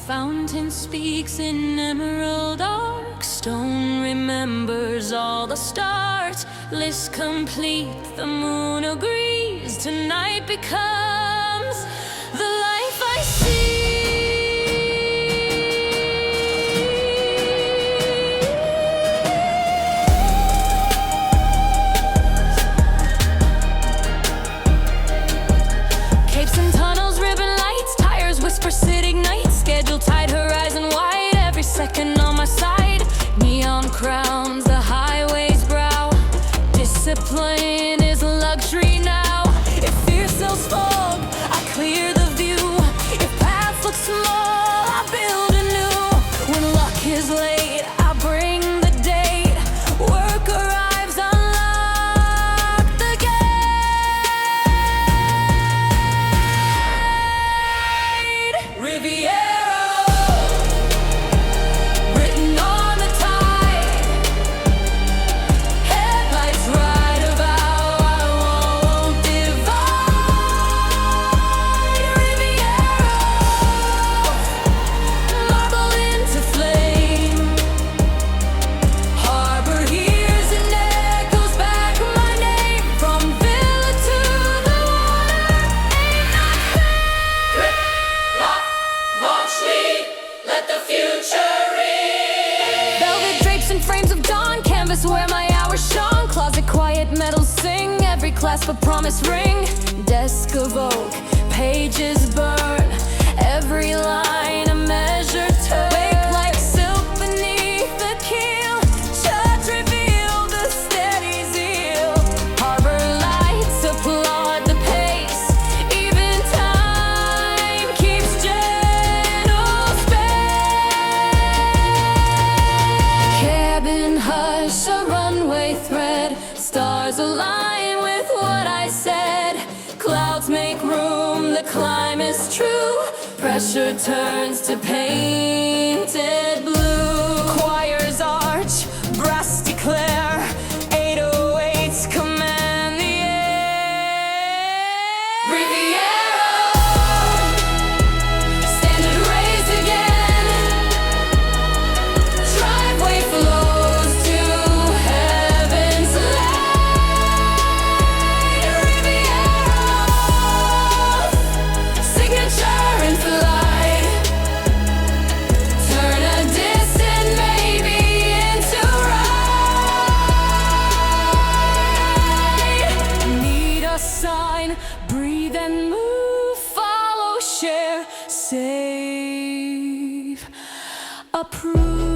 fountain speaks in emerald arc. Stone remembers all the stars. List complete, the moon agrees. Tonight becomes the life I see. Capes and tunnels, ribbon lights, tires whisper, sitting nights. Schedule tight, horizon wide, every second on my side. Neon crowns the highway's brow. Discipline is luxury now. If fear sells fog, I clear the view. If paths look small, I build anew. When luck is late, I bring the date. Work arrives, unlock the gate. Riviera, written on the tide. Headlights right about, I won't divide. Riviera, marble into flame. Harbor hears and echoes back my name. From villa to the water, ain't nothing. Lock, launch, lead, let the future ring. Velvet drapes and frames of dawn, canvas where my hours shone. Closet quiet, metals sing, every clasp a promise ring. Desk of oak, pages burn, every line a measure turn. Wake like silk beneath the keel, judge reveal the steady zeal. Harbor lights applaud the pace, even time keeps gentle space. Cabin hush, a runway thread, stars align with what I said. Clouds make room, the climb is true. Pressure turns to painted blue. Choirs arch, brass declare, 808s command the air. Riviera, standard raised again. Driveway flows to heaven's light. Riviera, signature in flight. Turn a distant maybe into right. Need a sign, breathe and move, follow, share, save, approve.